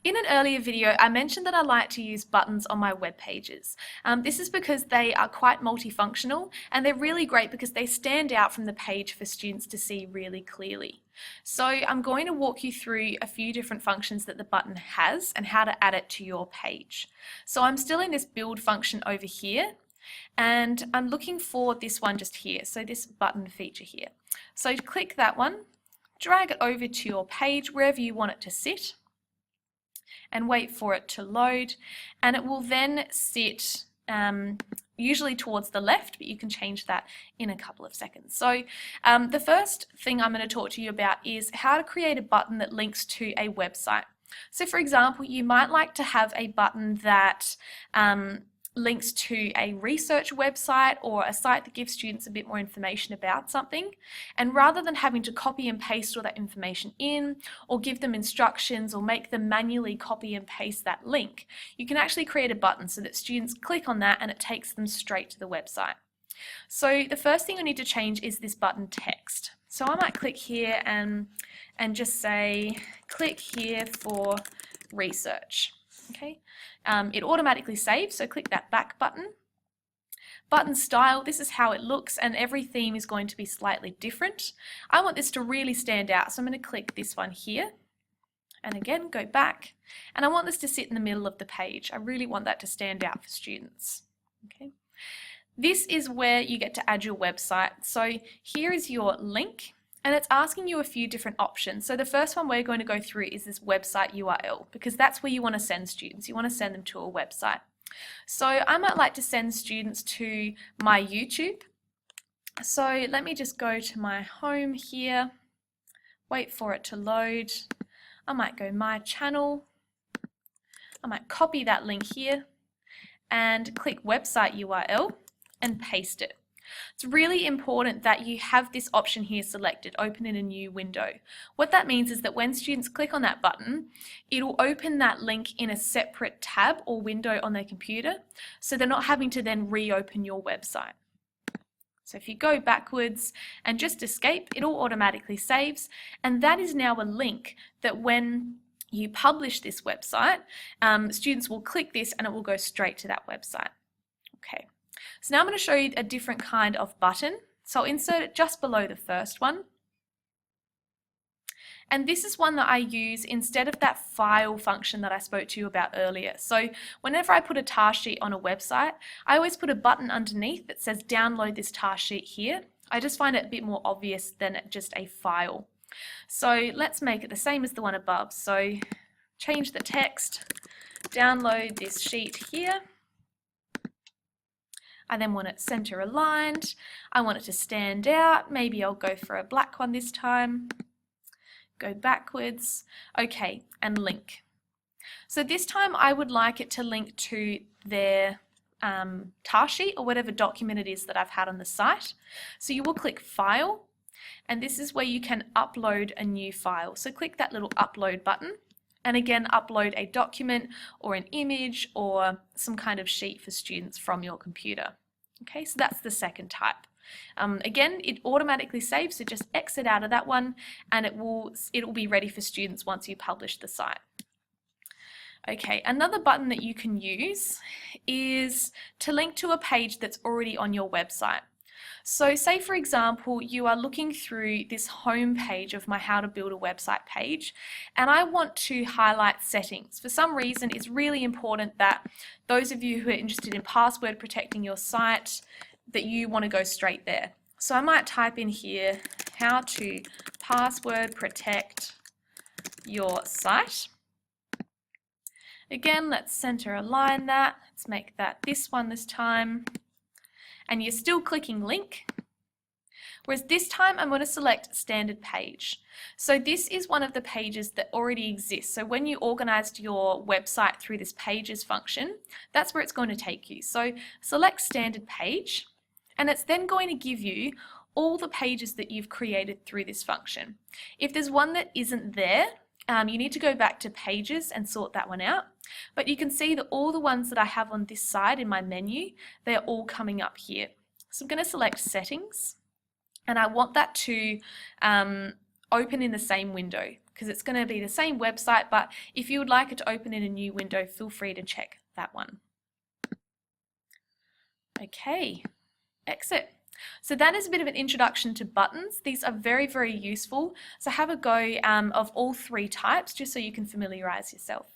In an earlier video, I mentioned that I like to use buttons on my web pages. This is because they are quite multifunctional and they're really great because they stand out from the page for students to see really clearly. So I'm going to walk you through a few different functions that the button has and how to add it to your page. So I'm still in this build function over here and I'm looking for this one just here, so this button feature here. So click that one, drag it over to your page wherever you want it to sit, and wait for it to load, and it will then sit usually towards the left, but you can change that in a couple of seconds. So the first thing I'm going to talk to you about is how to create a button that links to a website. So for example, you might like to have a button that links to a research website or a site that gives students a bit more information about something, and rather than having to copy and paste all that information in or give them instructions or make them manually copy and paste that link, you can actually create a button so that students click on that and it takes them straight to the website. So the first thing we need to change is this button text. So I might click here and just say click here for research. Okay, it automatically saves, so click that back button. Button style, this is how it looks, and every theme is going to be slightly different. I want this to really stand out, so I'm going to click this one here, and again go back, and I want this to sit in the middle of the page. I really want that to stand out for students. Okay, this is where you get to add your website. So here is your link, and it's asking you a few different options. So the first one we're going to go through is this website URL, because that's where you want to send students. You want to send them to a website. So I might like to send students to my YouTube. So let me just go to my home here, wait for it to load. I might go my channel. I might copy that link here and click website URL and paste it. It's really important that you have this option here selected, open in a new window. What that means is that when students click on that button, it'll open that link in a separate tab or window on their computer, so they're not having to then reopen your website. So if you go backwards and just escape, it all automatically saves, and that is now a link that when you publish this website, students will click this and it will go straight to that website. Okay. So now I'm going to show you a different kind of button. So I'll insert it just below the first one. And this is one that I use instead of that file function that I spoke to you about earlier. So whenever I put a task sheet on a website, I always put a button underneath that says download this task sheet here. I just find it a bit more obvious than just a file. So let's make it the same as the one above. So change the text, download this sheet here. I then want it center aligned. I want it to stand out. Maybe I'll go for a black one this time. Go backwards. Okay, and link. So this time I would like it to link to their task sheet or whatever document it is that I've had on the site. So you will click File, and this is where you can upload a new file. So click that little upload button. And again, upload a document or an image or some kind of sheet for students from your computer. Okay, so that's the second type. Again, it automatically saves, so just exit out of that one and it will be ready for students once you publish the site. Okay, another button that you can use is to link to a page that's already on your website. So say for example you are looking through this home page of my how to build a website page and I want to highlight settings. For some reason it's really important that those of you who are interested in password protecting your site, that you want to go straight there. So I might type in here how to password protect your site. Again, let's center align that. Let's make that this one this time. And you're still clicking link, whereas this time I'm going to select standard page. So this is one of the pages that already exists. So when you organized your website through this pages function, that's where it's going to take you. So select standard page, and it's then going to give you all the pages that you've created through this function. If there's one that isn't there, you need to go back to pages and sort that one out. But you can see that all the ones that I have on this side in my menu, they're all coming up here. So I'm going to select settings, and I want that to open in the same window because it's going to be the same website, but if you would like it to open in a new window, feel free to check that one. Okay, exit. So that is a bit of an introduction to buttons. These are very, very useful. So have a go of all three types just so you can familiarize yourself.